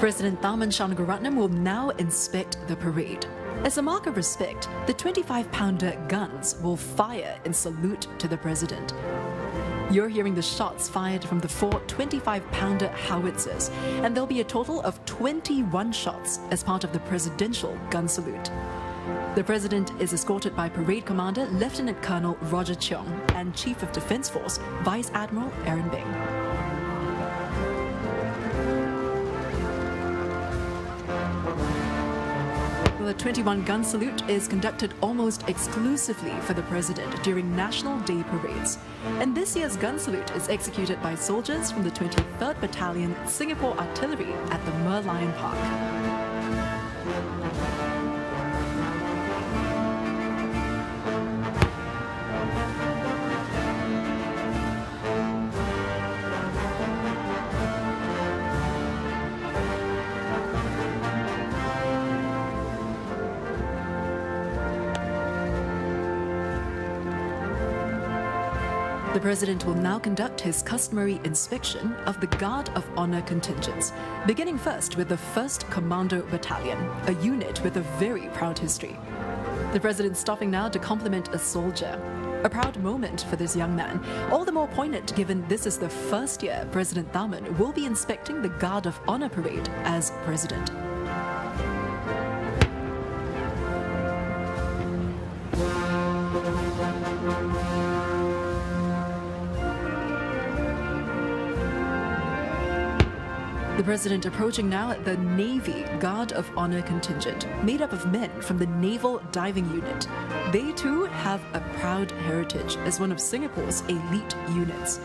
President Tharman Shanmugaratnam will now inspect the parade. As a mark of respect, the 25-pounder guns will fire in salute to the president. You're hearing the shots fired from the 4 25-pounder howitzers, and there'll be a total of 21 shots as part of the presidential gun salute. The president is escorted by Parade Commander Lieutenant Colonel Roger Cheong and Chief of Defence Force Vice Admiral Aaron Bing. The 21-gun salute is conducted almost exclusively for the president during National Day parades. And this year's gun salute is executed by soldiers from the 23rd Battalion Singapore Artillery at the Merlion Park. The President will now conduct his customary inspection of the Guard of Honour contingents, beginning first with the 1st Commando Battalion, a unit with a very proud history. The President's stopping now to compliment a soldier. A proud moment for this young man, all the more poignant given this is the first year President Tharman will be inspecting the Guard of Honour parade as President. The President approaching now the Navy Guard of Honour contingent, made up of men from the Naval Diving Unit. They too have a proud heritage as one of Singapore's elite units.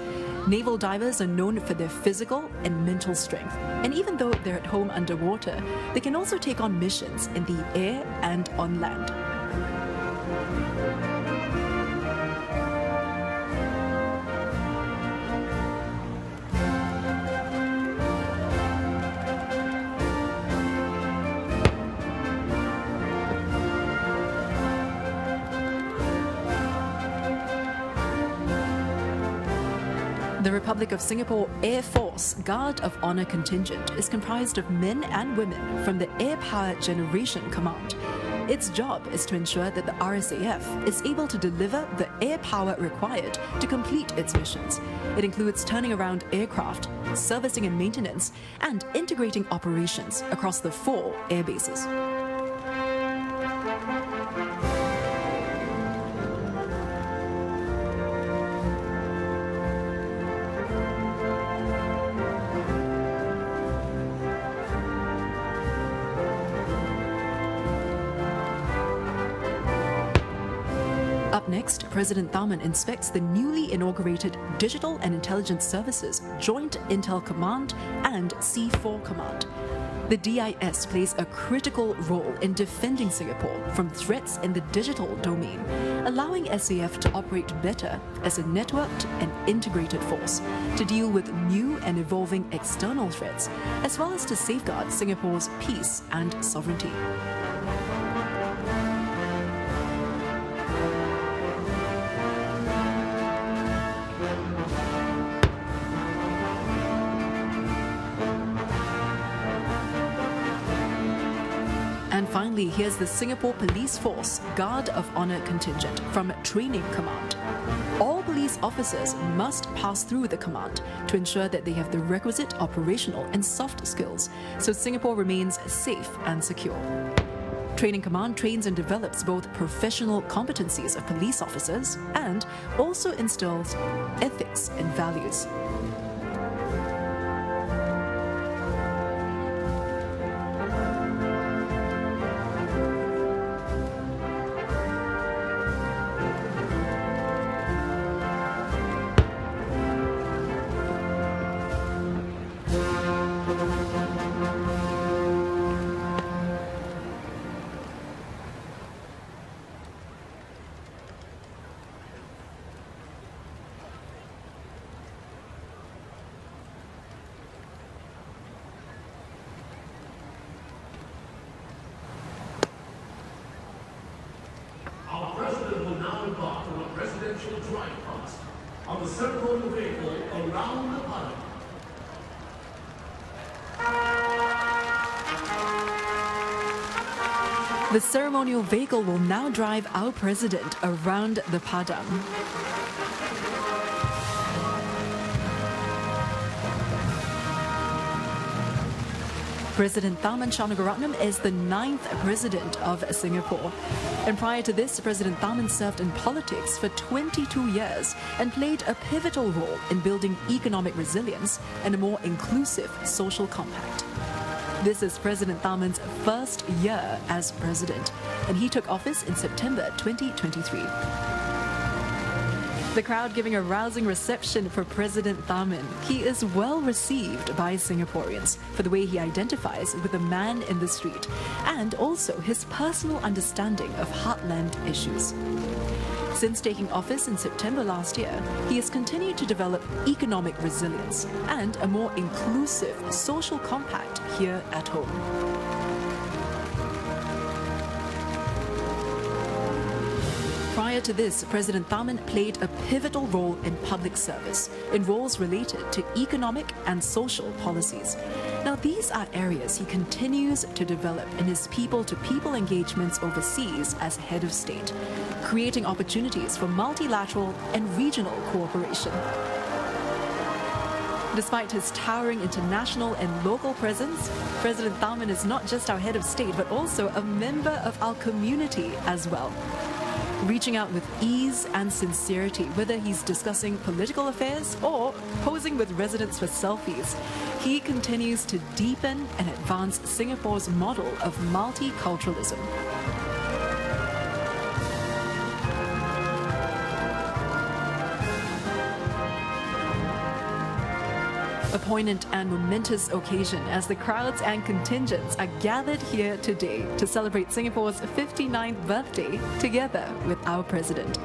Naval divers are known for their physical and mental strength, and even though they're at home underwater, they can also take on missions in the air and on land. The Republic of Singapore Air Force Guard of Honour contingent is comprised of men and women from the Air Power Generation Command. Its job is to ensure that the RSAF is able to deliver the air power required to complete its missions. It includes turning around aircraft, servicing and maintenance, and integrating operations across the 4 air bases. Up next, President Tharman inspects the newly inaugurated Digital and Intelligence Services Joint Intel Command and C4 Command. The DIS plays a critical role in defending Singapore from threats in the digital domain, allowing SAF to operate better as a networked and integrated force to deal with new and evolving external threats, as well as to safeguard Singapore's peace and sovereignty. And finally, here's the Singapore Police Force Guard of Honour contingent from Training Command. All police officers must pass through the command to ensure that they have the requisite operational and soft skills so Singapore remains safe and secure. Training Command trains and develops both professional competencies of police officers and also instills ethics and values. Our President will now embark on a presidential drive past on the ceremonial vehicle around the Parliament. The ceremonial vehicle will now drive our president around the Padang. President Tharman Shanmugaratnam is the 9th president of Singapore. And prior to this, President Tharman served in politics for 22 years and played a pivotal role in building economic resilience and a more inclusive social compact. This is President Tharman's first year as president, and he took office in September 2023. The crowd giving a rousing reception for President Tharman. He is well received by Singaporeans for the way he identifies with the man in the street and also his personal understanding of heartland issues. Since taking office in September last year, he has continued to develop economic resilience and a more inclusive social compact here at home. Prior to this, President Tharman played a pivotal role in public service, in roles related to economic and social policies. Now, these are areas he continues to develop in his people-to-people engagements overseas as head of state, creating opportunities for multilateral and regional cooperation. Despite his towering international and local presence, President Tharman is not just our head of state, but also a member of our community as well. Reaching out with ease and sincerity, whether he's discussing political affairs or posing with residents for selfies, he continues to deepen and advance Singapore's model of multiculturalism. A poignant and momentous occasion as the crowds and contingents are gathered here today to celebrate Singapore's 59th birthday together with our president.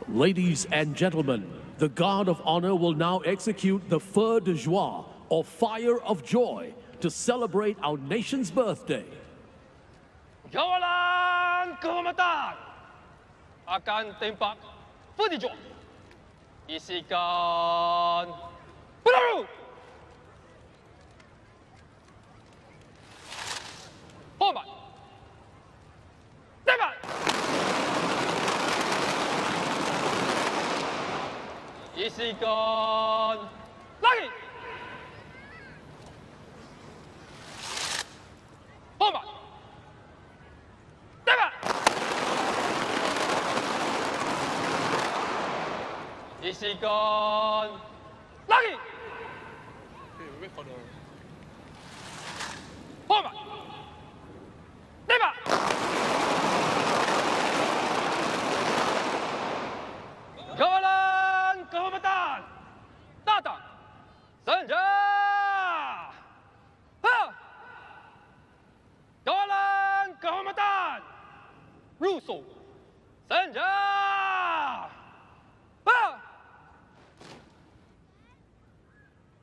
Ladies and gentlemen, the Guard of Honor will now execute the Feu-De-Joie, or Fire of Joy, to celebrate our nation's birthday. Kawalan kehormatan akan tembak Feu-De-Joie. Isikan peluru. Hormat. Tembak. Isikan lagi. Hormat. Tembak. Isikan lagi. Hormat. Tembak. Kawalan kehormatan datang senja. Ha! Kawalan kehormatan rusuk senja.